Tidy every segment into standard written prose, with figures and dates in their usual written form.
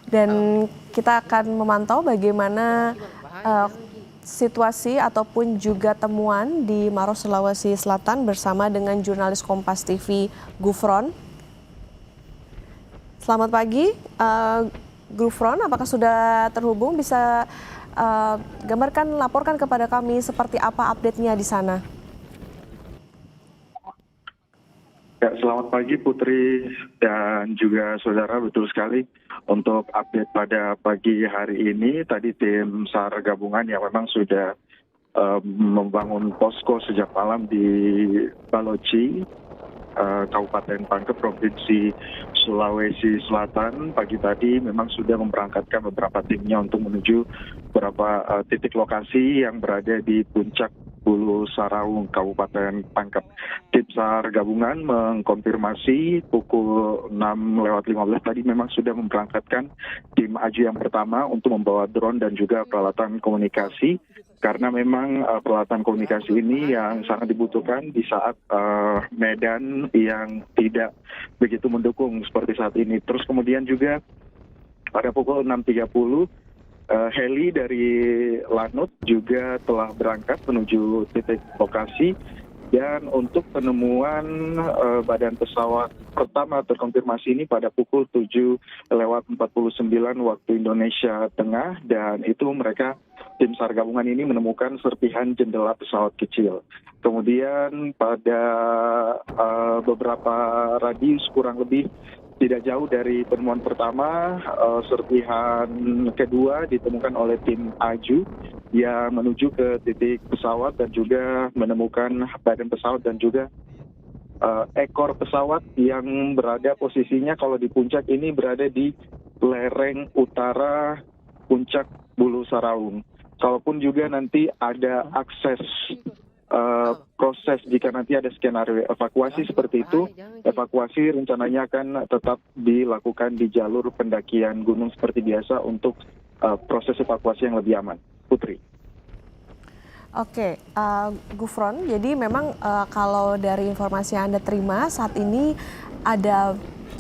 Dan kita akan memantau bagaimana situasi ataupun juga temuan di Maros, Sulawesi Selatan bersama dengan jurnalis Kompas TV Gufron. Selamat pagi, Gufron, apakah sudah terhubung? Bisa gambarkan, laporkan kepada kami seperti apa update-nya di sana. Ya, selamat pagi Putri dan juga saudara, betul sekali. Untuk update pada pagi hari ini, tadi tim SAR gabungan yang memang sudah membangun posko sejak malam di Baloci, Kabupaten Pangkep, Provinsi Sulawesi Selatan, pagi tadi memang sudah memberangkatkan beberapa timnya untuk menuju beberapa titik lokasi yang berada di puncak Bulu Saraung, Kabupaten Pangkep. Tim SAR gabungan mengkonfirmasi pukul 6:15 tadi memang sudah memberangkatkan tim AJU yang pertama untuk membawa drone dan juga peralatan komunikasi, karena memang peralatan komunikasi ini yang sangat dibutuhkan di saat medan yang tidak begitu mendukung seperti saat ini. Terus kemudian juga pada pukul 6:30 heli dari Lanut juga telah berangkat menuju titik lokasi, dan untuk penemuan badan pesawat pertama terkonfirmasi ini pada pukul 7:49 waktu Indonesia Tengah, dan itu mereka tim SAR gabungan ini menemukan serpihan jendela pesawat kecil. Kemudian pada beberapa radius kurang lebih tidak jauh dari penemuan pertama, serpihan kedua ditemukan oleh tim AJU yang menuju ke titik pesawat dan juga menemukan badan pesawat dan juga ekor pesawat yang berada posisinya kalau di puncak ini berada di lereng utara puncak Bulu Saraung. Kalaupun juga nanti ada akses proses jika nanti ada skenario evakuasi seperti itu, evakuasi rencananya akan tetap dilakukan di jalur pendakian gunung seperti biasa untuk proses evakuasi yang lebih aman. Putri. Oke, Gufron, jadi memang kalau dari informasi yang Anda terima saat ini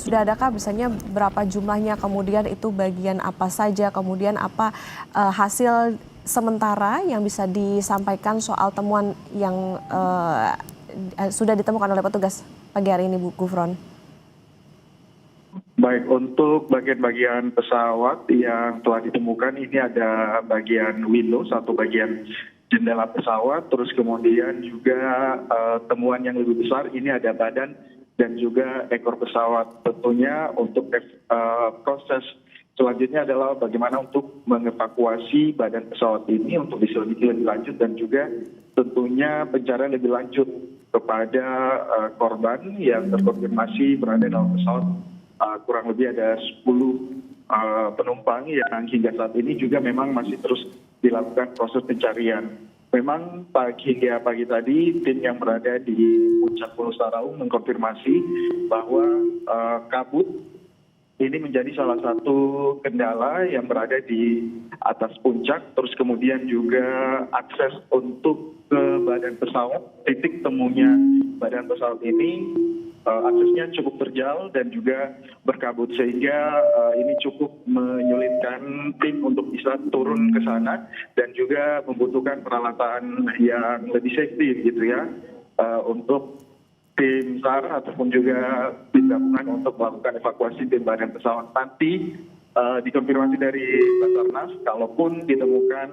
sudah adakah misalnya berapa jumlahnya, kemudian itu bagian apa saja, kemudian apa hasil sementara yang bisa disampaikan soal temuan yang sudah ditemukan oleh petugas pagi hari ini, Bu Gufron? Baik, untuk bagian-bagian pesawat yang telah ditemukan ini ada bagian windows atau bagian jendela pesawat, terus kemudian juga temuan yang lebih besar ini ada badan dan juga ekor pesawat. Tentunya untuk proses selanjutnya adalah bagaimana untuk mengevakuasi badan pesawat ini untuk diselidiki lebih lanjut, dan juga tentunya pencarian lebih lanjut kepada korban yang terkonfirmasi berada dalam pesawat. Kurang lebih ada 10 penumpang yang hingga saat ini juga memang masih terus dilakukan proses pencarian. Memang hingga pagi tadi tim yang berada di puncak Bulu Saraung mengkonfirmasi bahwa kabut ini menjadi salah satu kendala yang berada di atas puncak, terus kemudian juga akses untuk ke badan pesawat, titik temunya badan pesawat ini aksesnya cukup terjal dan juga berkabut, sehingga ini cukup menyulitkan tim untuk bisa turun ke sana dan juga membutuhkan peralatan yang lebih safety gitu ya, untuk tim SAR ataupun juga tim gabungan untuk melakukan evakuasi tim badan pesawat. Nanti dikonfirmasi dari Basarnas, kalaupun ditemukan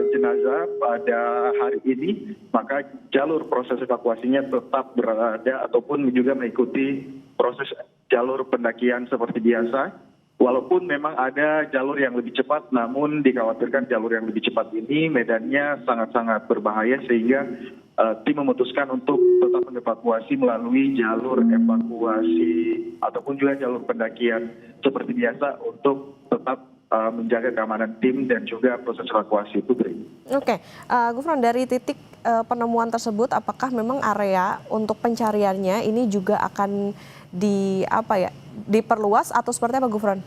jenazah pada hari ini, maka jalur proses evakuasinya tetap berada ataupun juga mengikuti proses jalur pendakian seperti biasa. Walaupun memang ada jalur yang lebih cepat, namun dikhawatirkan jalur yang lebih cepat ini medannya sangat-sangat berbahaya, sehingga tim memutuskan untuk tetap mengevakuasi melalui jalur evakuasi ataupun juga jalur pendakian seperti biasa untuk tetap menjaga keamanan tim dan juga proses evakuasi. Putri. Oke, Gufron, dari titik penemuan tersebut, apakah memang area untuk pencariannya ini juga akan diperluas atau seperti apa, Gufron?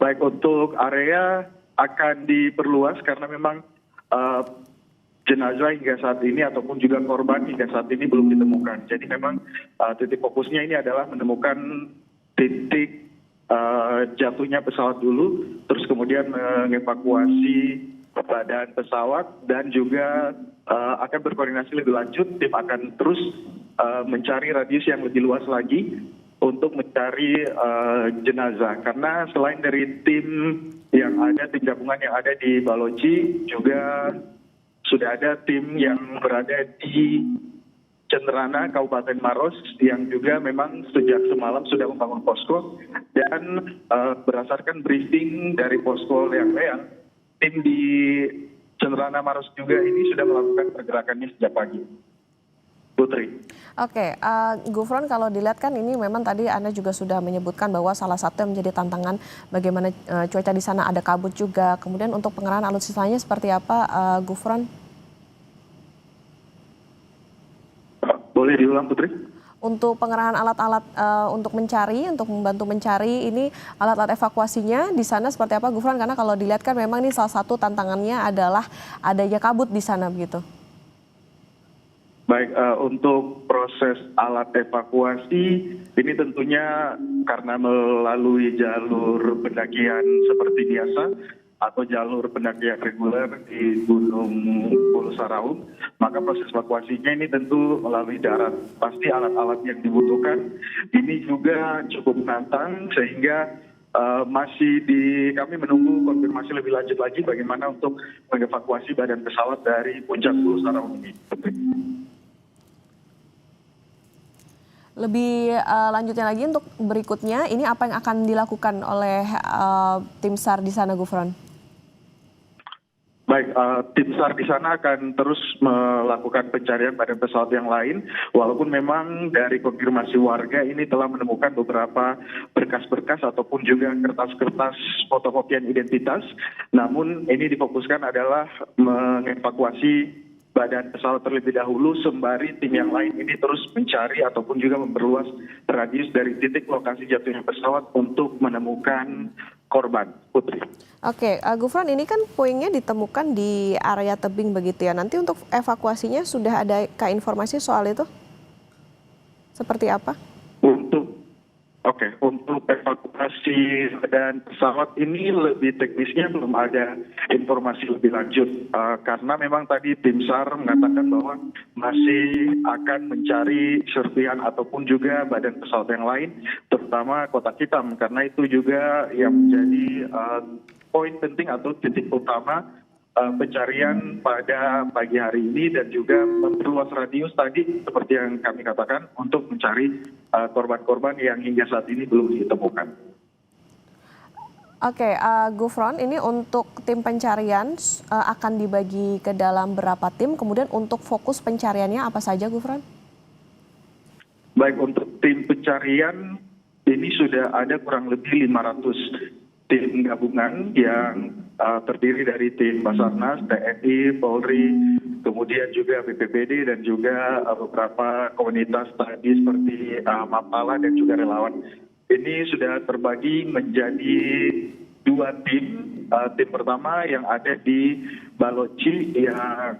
Baik, untuk area akan diperluas karena memang jenazah hingga saat ini ataupun juga korban hingga saat ini belum ditemukan. Jadi memang titik fokusnya ini adalah menemukan titik jatuhnya pesawat dulu, terus kemudian mengevakuasi badan pesawat dan juga akan berkoordinasi lebih lanjut. Tim akan terus mencari radius yang lebih luas lagi untuk mencari jenazah. Karena selain dari tim gabungan yang ada di Balochi, juga sudah ada tim yang berada di Cenderana, Kabupaten Maros, yang juga memang sejak semalam sudah membangun posko, dan berdasarkan briefing dari posko Leang-Leang, tim di Cenderana Maros juga ini sudah melakukan pergerakannya sejak pagi. Putri. Oke, Gufron, kalau dilihat kan ini memang tadi Anda juga sudah menyebutkan bahwa salah satu yang menjadi tantangan bagaimana cuaca di sana, ada kabut juga. Kemudian untuk pengerahan alutsistanya seperti apa, Gufron? Boleh diulang, Putri? Untuk pengerahan alat-alat untuk membantu mencari ini alat-alat evakuasinya di sana seperti apa, Gufron? Karena kalau dilihat kan memang ini salah satu tantangannya adalah adanya kabut di sana begitu. Baik, untuk proses alat evakuasi ini tentunya karena melalui jalur pendakian seperti biasa atau jalur pendakian reguler di Gunung Pulau Saraung, maka proses evakuasinya ini tentu melalui darat. Pasti alat-alat yang dibutuhkan ini juga cukup menantang, sehingga kami menunggu konfirmasi lebih lanjut lagi bagaimana untuk mengevakuasi badan pesawat dari puncak Pulau Saraung ini. Lebih lanjutnya lagi untuk berikutnya, ini apa yang akan dilakukan oleh tim SAR di sana, Gufron? Baik, tim SAR di sana akan terus melakukan pencarian badan pesawat yang lain, walaupun memang dari konfirmasi warga ini telah menemukan beberapa berkas-berkas ataupun juga kertas-kertas fotokopian identitas, namun ini difokuskan adalah mengevakuasi badan pesawat terlebih dahulu, sembari tim yang lain ini terus mencari ataupun juga memperluas radius dari titik lokasi jatuhnya pesawat untuk menemukan korban. Putri. Oke, Gufron, ini kan puingnya ditemukan di area tebing begitu ya. Nanti untuk evakuasinya sudah ada informasi soal itu? Seperti apa? Untuk evakuasi badan pesawat ini lebih teknisnya belum ada informasi lebih lanjut, karena memang tadi tim SAR mengatakan bahwa masih akan mencari serpihan ataupun juga badan pesawat yang lain, terutama kotak hitam, karena itu juga yang menjadi poin penting atau titik utama pencarian pada pagi hari ini, dan juga memperluas radius tadi seperti yang kami katakan untuk mencari korban-korban yang hingga saat ini belum ditemukan. Oke, Gufron, ini untuk tim pencarian akan dibagi ke dalam berapa tim? Kemudian untuk fokus pencariannya apa saja, Gufron? Baik, untuk tim pencarian ini sudah ada kurang lebih 500 tim gabungan yang terdiri dari tim Basarnas, TNI, Polri, kemudian juga BPBD dan juga beberapa komunitas tadi seperti Mapala dan juga relawan. Ini sudah terbagi menjadi 2 tim. Tim pertama yang ada di Balochi yang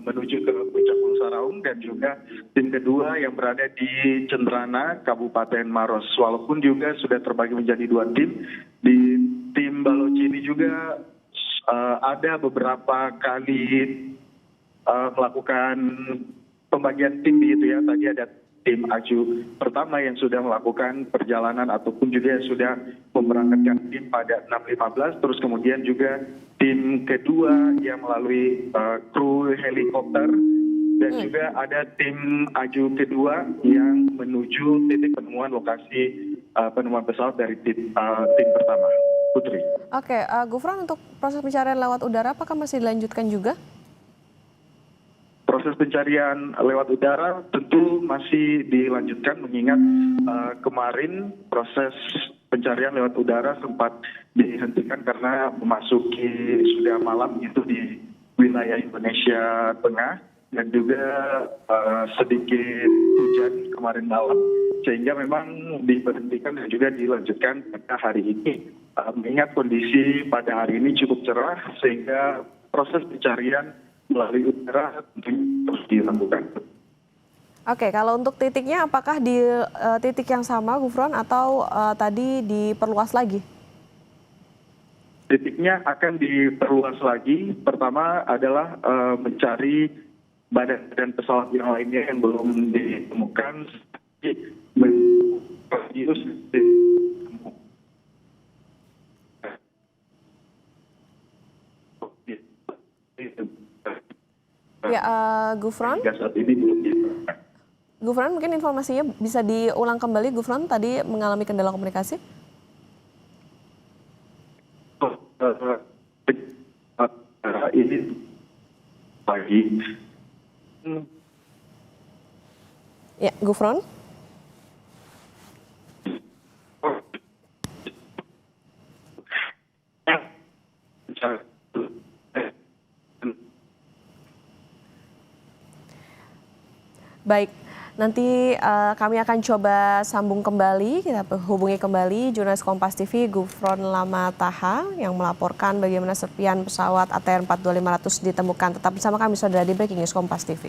menuju ke puncak Pulau Saraung, dan juga tim kedua yang berada di Cenderana, Kabupaten Maros. Walaupun juga sudah terbagi menjadi 2 tim, di tim Balochi ini juga ada beberapa kali melakukan pembagian tim begitu ya. Tadi ada tim Aju pertama yang sudah melakukan perjalanan ataupun juga sudah memberangkatkan tim pada 6.15, terus kemudian juga tim kedua yang melalui kru helikopter, dan juga ada tim Aju kedua yang menuju titik penemuan lokasi penemuan pesawat dari tim pertama. Putri. Oke, Gufron, untuk proses pencarian lewat udara apakah masih dilanjutkan juga? Proses pencarian lewat udara tentu masih dilanjutkan, mengingat kemarin proses pencarian lewat udara sempat dihentikan karena memasuki sudah malam itu di wilayah Indonesia Tengah, dan juga sedikit hujan kemarin malam, sehingga memang diberhentikan dan juga dilanjutkan pada hari ini. Mengingat kondisi pada hari ini cukup cerah, sehingga proses pencarian melalui udara tentunya terus dilakukan. Oke, kalau untuk titiknya apakah di titik yang sama, Gufron, atau tadi diperluas lagi? Titiknya akan diperluas lagi. Pertama adalah mencari badan pesawat yang lainnya yang belum ditemukan. Radius Ya, Gufron, hingga saat ini belum ditemukan. Gufron mungkin informasinya bisa diulang kembali, Gufron tadi mengalami kendala komunikasi. Ini pagi. Ya, Gufron. Baik, nanti kami akan coba sambung kembali, kita hubungi kembali jurnalis Kompas TV Gufron Lamataha yang melaporkan bagaimana serpian pesawat ATR 42500 ditemukan. Tetap bersama kami saudara di Breaking News Kompas TV.